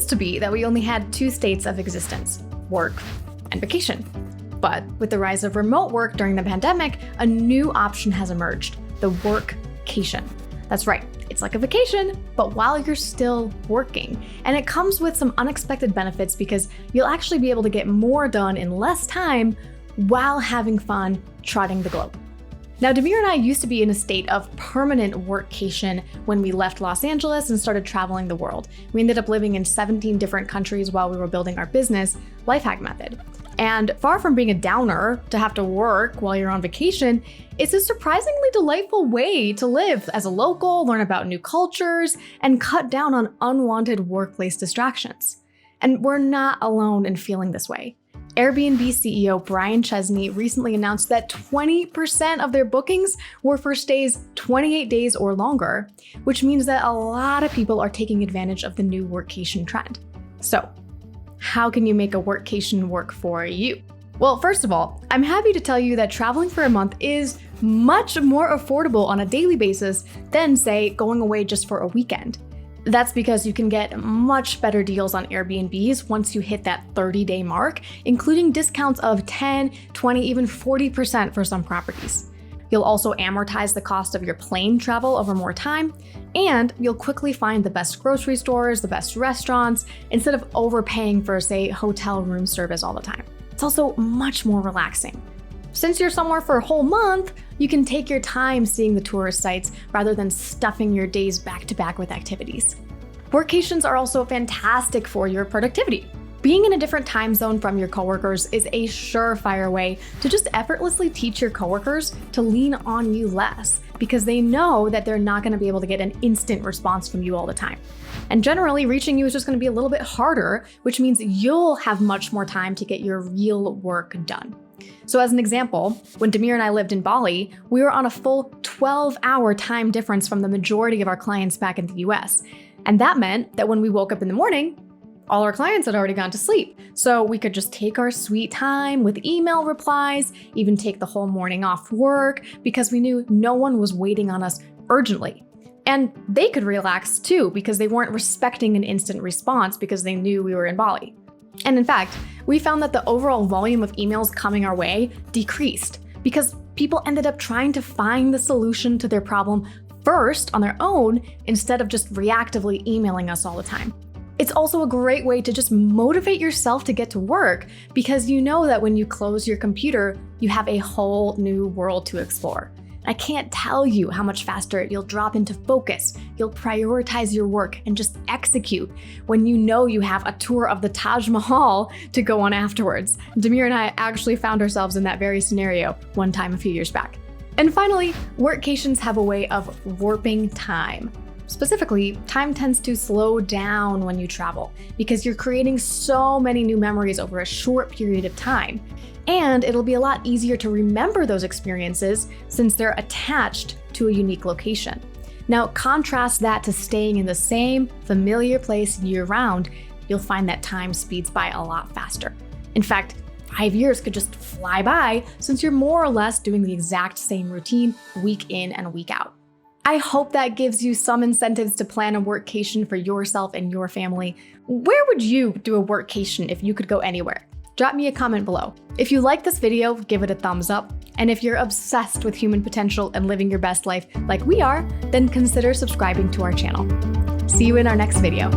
used to be that we only had two states of existence, work and vacation. But with the rise of remote work during the pandemic, a new option has emerged, the workcation. That's right, it's like a vacation, but while you're still working. And it comes with some unexpected benefits because you'll actually be able to get more done in less time while having fun trotting the globe. Now, Demir and I used to be in a state of permanent workcation when we left Los Angeles and started traveling the world. We ended up living in 17 different countries while we were building our business, Lifehack Method. And far from being a downer to have to work while you're on vacation, it's a surprisingly delightful way to live as a local, learn about new cultures, and cut down on unwanted workplace distractions. And we're not alone in feeling this way. Airbnb CEO Brian Chesney recently announced that 20% of their bookings were for stays 28 days or longer, which means that a lot of people are taking advantage of the new workcation trend. So, how can you make a workcation work for you? Well, first of all, I'm happy to tell you that traveling for a month is much more affordable on a daily basis than, say, going away just for a weekend. That's because you can get much better deals on Airbnbs once you hit that 30-day mark, including discounts of 10, 20, even 40% for some properties. You'll also amortize the cost of your plane travel over more time, and you'll quickly find the best grocery stores, the best restaurants, instead of overpaying for, say, hotel room service all the time. It's also much more relaxing. Since you're somewhere for a whole month, you can take your time seeing the tourist sites rather than stuffing your days back to back with activities. Workations are also fantastic for your productivity. Being in a different time zone from your coworkers is a surefire way to just effortlessly teach your coworkers to lean on you less because they know that they're not going to be able to get an instant response from you all the time. And generally, reaching you is just going to be a little bit harder, which means you'll have much more time to get your real work done. So as an example, when Demir and I lived in Bali, we were on a full 12-hour time difference from the majority of our clients back in the US. And that meant that when we woke up in the morning, all our clients had already gone to sleep. So we could just take our sweet time with email replies, even take the whole morning off work because we knew no one was waiting on us urgently. And they could relax too because they weren't respecting an instant response because they knew we were in Bali. And in fact, we found that the overall volume of emails coming our way decreased because people ended up trying to find the solution to their problem first on their own instead of just reactively emailing us all the time. It's also a great way to just motivate yourself to get to work because you know that when you close your computer, you have a whole new world to explore. I can't tell you how much faster you'll drop into focus, you'll prioritize your work and just execute when you know you have a tour of the Taj Mahal to go on afterwards. Demir and I actually found ourselves in that very scenario one time a few years back. And finally, workations have a way of warping time. Specifically, time tends to slow down when you travel because you're creating so many new memories over a short period of time. And it'll be a lot easier to remember those experiences since they're attached to a unique location. Now, contrast that to staying in the same familiar place year-round, you'll find that time speeds by a lot faster. In fact, 5 years could just fly by since you're more or less doing the exact same routine week in and week out. I hope that gives you some incentives to plan a workcation for yourself and your family. Where would you do a workation if you could go anywhere? Drop me a comment below. If you like this video, give it a thumbs up. And if you're obsessed with human potential and living your best life like we are, then consider subscribing to our channel. See you in our next video.